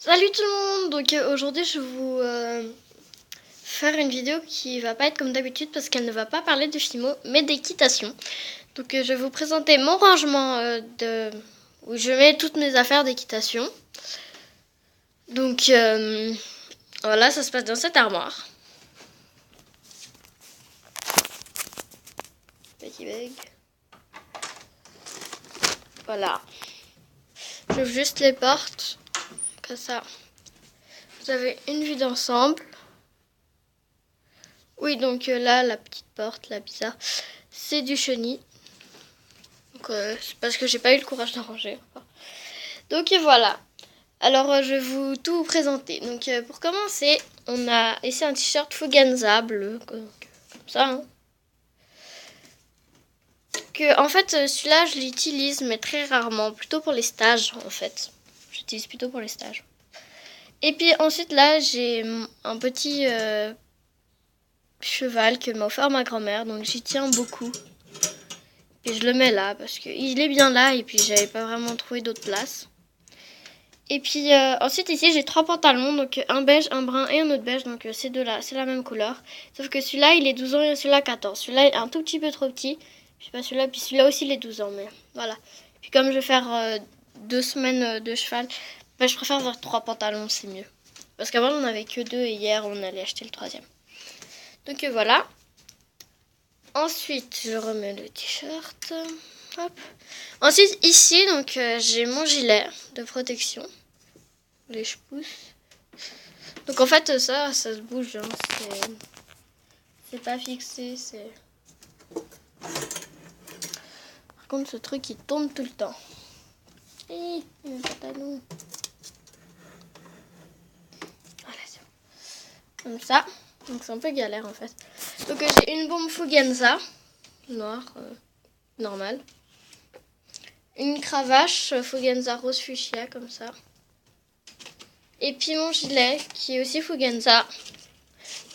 Salut tout le monde. Donc aujourd'hui je vais vous faire une vidéo qui va pas être comme d'habitude parce qu'elle ne va pas parler de Fimo mais d'équitation. Donc je vais vous présenter mon rangement où je mets toutes mes affaires d'équitation. Donc voilà, ça se passe dans cette armoire. Petit bag. Voilà. J'ouvre juste les portes. Comme ça. Vous avez une vue d'ensemble. Oui, donc là, la petite porte, la bizarre, c'est du chenil. Donc c'est parce que j'ai pas eu le courage de ranger. Donc voilà. Alors je vais tout vous présenter. Donc pour commencer, on a ici un t-shirt Fuganza bleu, comme ça. Hein. En fait, celui-là, je l'utilise, mais très rarement, plutôt pour les stages, en fait. J'utilise plutôt pour les stages. Et puis ensuite, là, j'ai un petit cheval que m'a offert ma grand-mère, donc j'y tiens beaucoup. Et je le mets là, parce qu'il est bien là, et puis j'avais pas vraiment trouvé d'autre place. Et puis ensuite ici j'ai 3 pantalons, donc un beige, un brun et un autre beige, donc ces deux-là, c'est la même couleur. Sauf que celui-là il est 12 ans et celui-là 14. Celui-là est un tout petit peu trop petit, puis pas celui-là, puis celui-là aussi il est 12 ans, mais voilà. Puis comme je vais faire 2 semaines de cheval, je préfère faire 3 pantalons, c'est mieux. Parce qu'avant on avait que 2 et hier on allait acheter le 3e. Donc voilà. Ensuite je remets le t-shirt. Hop. Ensuite ici donc j'ai mon gilet de protection. Je pousse. Donc en fait ça se bouge, hein. C'est pas fixé, c'est... Par contre ce truc il tourne tout le temps. Hé, mon pantalon. Voilà, c'est bon. Comme ça. Donc c'est un peu galère en fait. Donc j'ai une bombe Fuganza noire, normale. Une cravache Fuganza rose fuchsia comme ça. Et puis mon gilet qui est aussi Fuganza.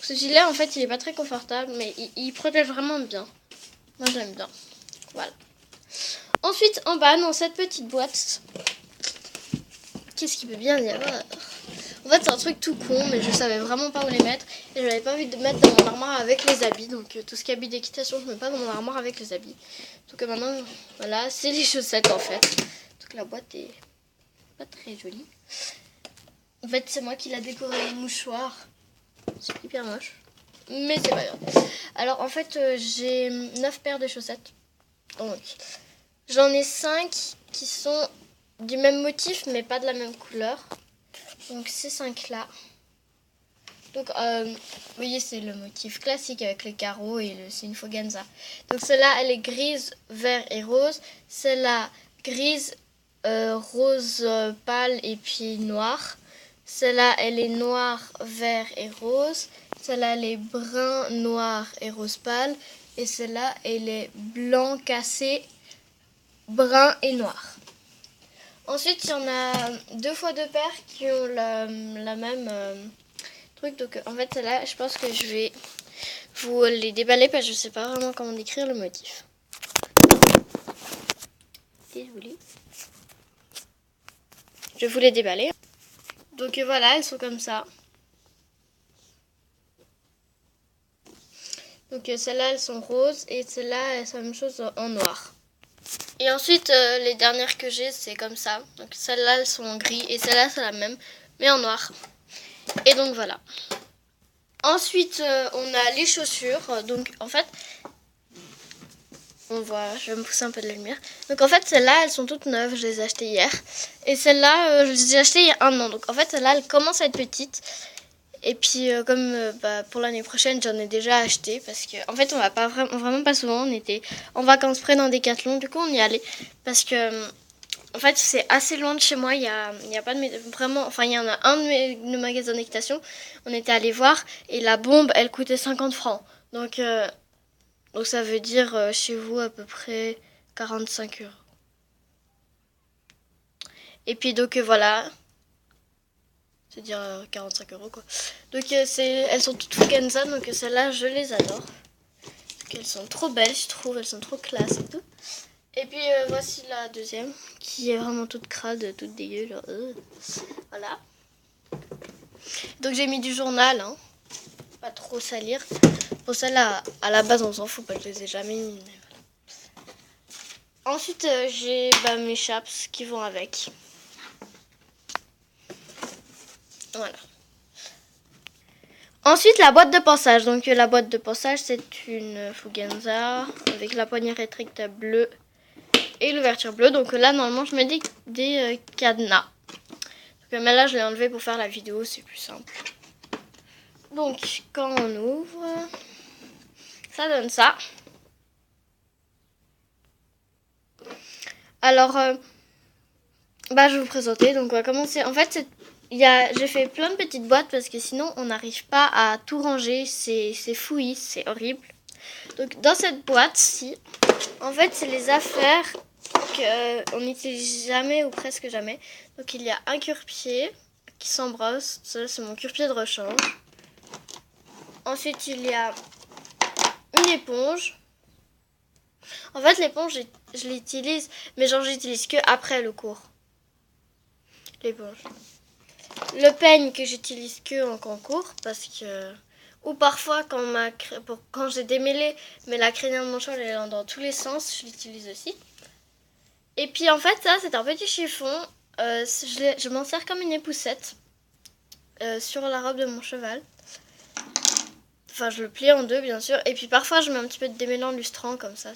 Ce gilet en fait il est pas très confortable mais il protège vraiment bien. Moi j'aime bien. Voilà. Ensuite en bas dans cette petite boîte, qu'est-ce qu'il peut bien y avoir? En fait c'est un truc tout con mais je savais vraiment pas où les mettre. Et j'avais pas envie de mettre dans mon armoire avec les habits. Donc tout ce qui est habits d'équitation je mets pas dans mon armoire avec les habits. Donc maintenant voilà c'est les chaussettes en fait. Donc la boîte est pas très jolie. En fait c'est moi qui l'a décoré le mouchoir. C'est hyper moche. Mais c'est pas grave. Alors en fait j'ai 9 paires de chaussettes. Donc j'en ai 5 qui sont du même motif mais pas de la même couleur. Donc ces 5 là. Donc vous voyez c'est le motif classique avec les carreaux et c'est une Fuganza. Donc celle-là elle est grise, vert et rose. Celle-là grise, rose pâle et puis noire. Celle-là elle est noire, vert et rose. Celle-là elle est brun, noir et rose pâle. Et celle-là elle est blanc cassé, brun et noir. Ensuite, il y en a 2 fois 2 paires qui ont la même truc. Donc, en fait, celle-là, je pense que je vais vous les déballer parce que je sais pas vraiment comment décrire le motif. Désolée. Je vais vous les déballer. Donc, voilà, elles sont comme ça. Donc, celles-là, elles sont roses et celles-là, c'est la même chose en noir. Et ensuite, les dernières que j'ai, c'est comme ça. Donc celles-là, elles sont en gris. Et celle-là, c'est la même, mais en noir. Et donc voilà. Ensuite, on a les chaussures. Donc en fait, on voit, je vais me pousser un peu de la lumière. Donc en fait, celles-là, elles sont toutes neuves. Je les ai achetées hier. Et celles-là, je les ai achetées il y a 1 an. Donc en fait, celles-là, elles commencent à être petites. Et puis comme pour l'année prochaine j'en ai déjà acheté parce que en fait on va pas vraiment pas souvent, on était en vacances près d'un Décathlon, du coup on y allait parce que en fait c'est assez loin de chez moi, il y a pas de vraiment, enfin il y en a un de magasins d'équitation, on était allé voir et la bombe elle coûtait 50 francs. Donc ça veut dire chez vous à peu près 45 €. Et puis donc voilà. C'est-à-dire 45 € quoi. Donc elles sont toutes Fuganza, donc celles-là je les adore. Donc, elles sont trop belles je trouve, elles sont trop classe et tout. Et puis voici la deuxième qui est vraiment toute crade, toute dégueu. Genre, voilà. Donc j'ai mis du journal, hein. Pas trop salir. Pour ça là, à la base on s'en fout, je les ai jamais mis. Mais voilà. Ensuite j'ai mes chaps qui vont avec. Voilà. Ensuite la boîte de passage. Donc la boîte de passage c'est une Fugenza avec la poignée rétractable bleue et l'ouverture bleue. Donc là normalement je mets des cadenas. Mais là je l'ai enlevé pour faire la vidéo, c'est plus simple. Donc quand on ouvre, ça donne ça. Alors je vais vous présenter. Donc on va commencer. En fait j'ai fait plein de petites boîtes parce que sinon on n'arrive pas à tout ranger. C'est fouillis, c'est horrible. Donc dans cette boîte-ci, en fait c'est les affaires qu'on n'utilise jamais ou presque jamais. Donc il y a un cure-pied qui s'embrosse. Ça c'est mon cure-pied de rechange. Ensuite il y a une éponge. En fait l'éponge je l'utilise, mais genre j'utilise que après le cours. L'éponge. Le peigne que j'utilise que en concours parce que... Ou parfois quand j'ai démêlé, mais la crinière de mon cheval elle est dans tous les sens, je l'utilise aussi. Et puis en fait ça c'est un petit chiffon, je m'en sers comme une époussette sur la robe de mon cheval. Enfin je le plie en deux bien sûr, et puis parfois je mets un petit peu de démêlant lustrant comme ça.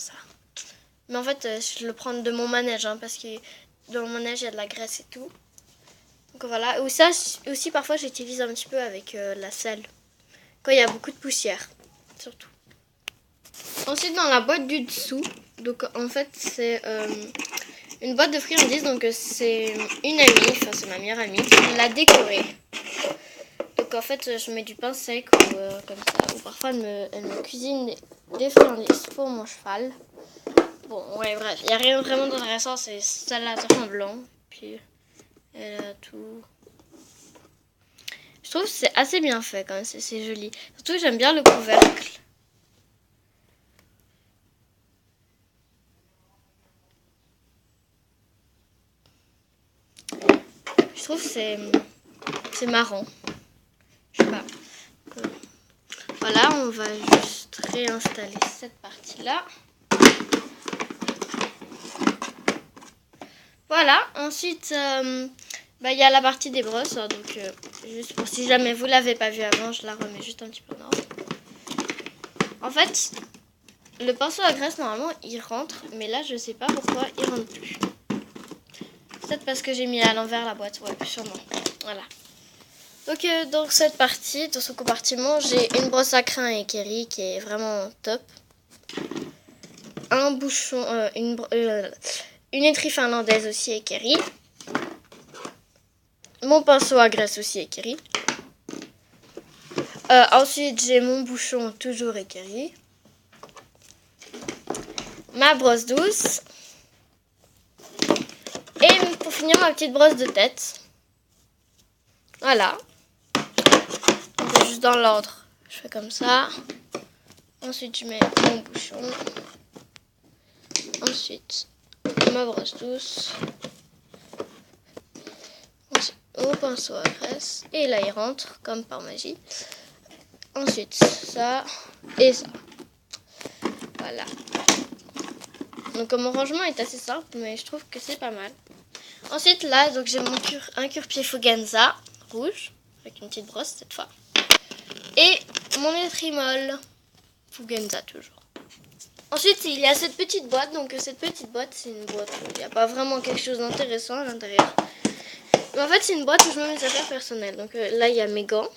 Mais en fait je le prends de mon manège hein, parce que dans mon manège il y a de la graisse et tout. Donc voilà, ou ça aussi parfois j'utilise un petit peu avec la selle, quand il y a beaucoup de poussière, surtout. Ensuite dans la boîte du dessous, donc en fait c'est une boîte de friandises, donc c'est une amie, enfin c'est ma meilleure amie, qui l'a décorée. Donc en fait je mets du pain sec ou comme ça, ou parfois elle me cuisine des friandises pour mon cheval. Bon ouais bref, il n'y a rien vraiment d'intéressant, c'est celle-là en blanc, puis elle a tout... Je trouve que c'est assez bien fait quand même, c'est joli. Surtout j'aime bien le couvercle. Je trouve que c'est marrant. Je sais pas. Voilà, on va juste réinstaller cette partie-là. Voilà, ensuite... il y a la partie des brosses, hein, donc juste pour si jamais vous l'avez pas vu avant, je la remets juste un petit peu en ordre. En fait, le pinceau à graisse normalement il rentre, mais là je sais pas pourquoi il rentre plus. Peut-être parce que j'ai mis à l'envers la boîte, ouais, sûrement. Voilà. Donc dans cette partie, dans ce compartiment, j'ai une brosse à crin Ekeri qui est vraiment top. Un bouchon, une étrie finlandaise aussi Ekeri. Mon pinceau à graisse aussi Ekeri. Ensuite, j'ai mon bouchon toujours Ekeri. Ma brosse douce. Et pour finir, ma petite brosse de tête. Voilà. Donc, juste dans l'ordre. Je fais comme ça. Ensuite, je mets mon bouchon. Ensuite, ma brosse douce. Ensuite, mon pinceau à graisse. Et là, il rentre comme par magie. Ensuite, ça et ça. Voilà. Donc mon rangement est assez simple, mais je trouve que c'est pas mal. Ensuite là, donc j'ai un cure-pied Fugenza rouge, avec une petite brosse cette fois. Et mon étrimol Fugenza toujours. Ensuite il y a cette petite boîte, donc cette petite boîte c'est une boîte où il n'y a pas vraiment quelque chose d'intéressant à l'intérieur. Mais en fait c'est une boîte où je mets mes affaires personnelles. Donc là il y a mes gants.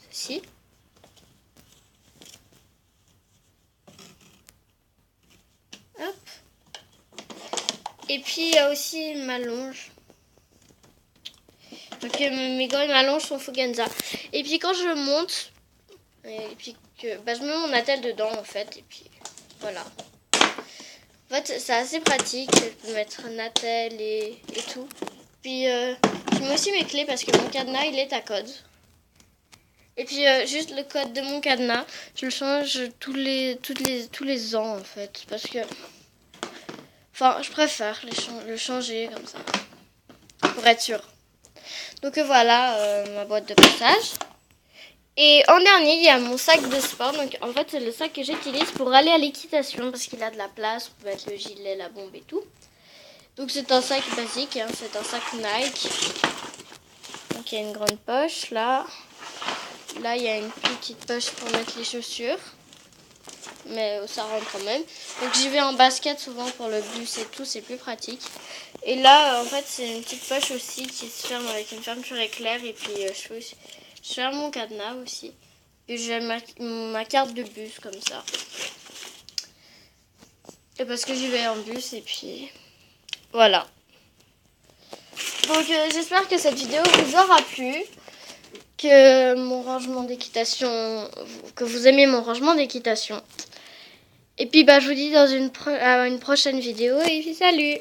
Ceci. Hop. Et puis il y a aussi ma longe. Donc mes gants et ma longe sont Fugenza. Et puis quand je monte, et puis que je mets mon attelle dedans en fait. Et puis voilà. En fait c'est assez pratique. Je peux mettre un attelle et tout. Puis je mets aussi mes clés parce que mon cadenas il est à code. Et puis juste le code de mon cadenas, je le change tous les ans en fait. Parce que... Enfin, je préfère le changer comme ça. Pour pour être sûr. Donc voilà ma boîte de passage. Et en dernier, il y a mon sac de sport. Donc en fait, c'est le sac que j'utilise pour aller à l'équitation parce qu'il a de la place pour mettre le gilet, la bombe et tout. Donc c'est un sac basique, hein, c'est un sac Nike. Donc il y a une grande poche là. Là, il y a une petite poche pour mettre les chaussures. Mais ça rentre quand même. Donc j'y vais en basket souvent pour le bus et tout, c'est plus pratique. Et là, en fait, c'est une petite poche aussi qui se ferme avec une fermeture éclair. Et puis je ferme mon cadenas aussi. Et j'ai ma carte de bus comme ça. Et parce que j'y vais en bus et puis voilà. Donc j'espère que cette vidéo vous aura plu. Que mon rangement d'équitation, que vous aimez mon rangement d'équitation. Et puis je vous dis à une prochaine vidéo et puis salut!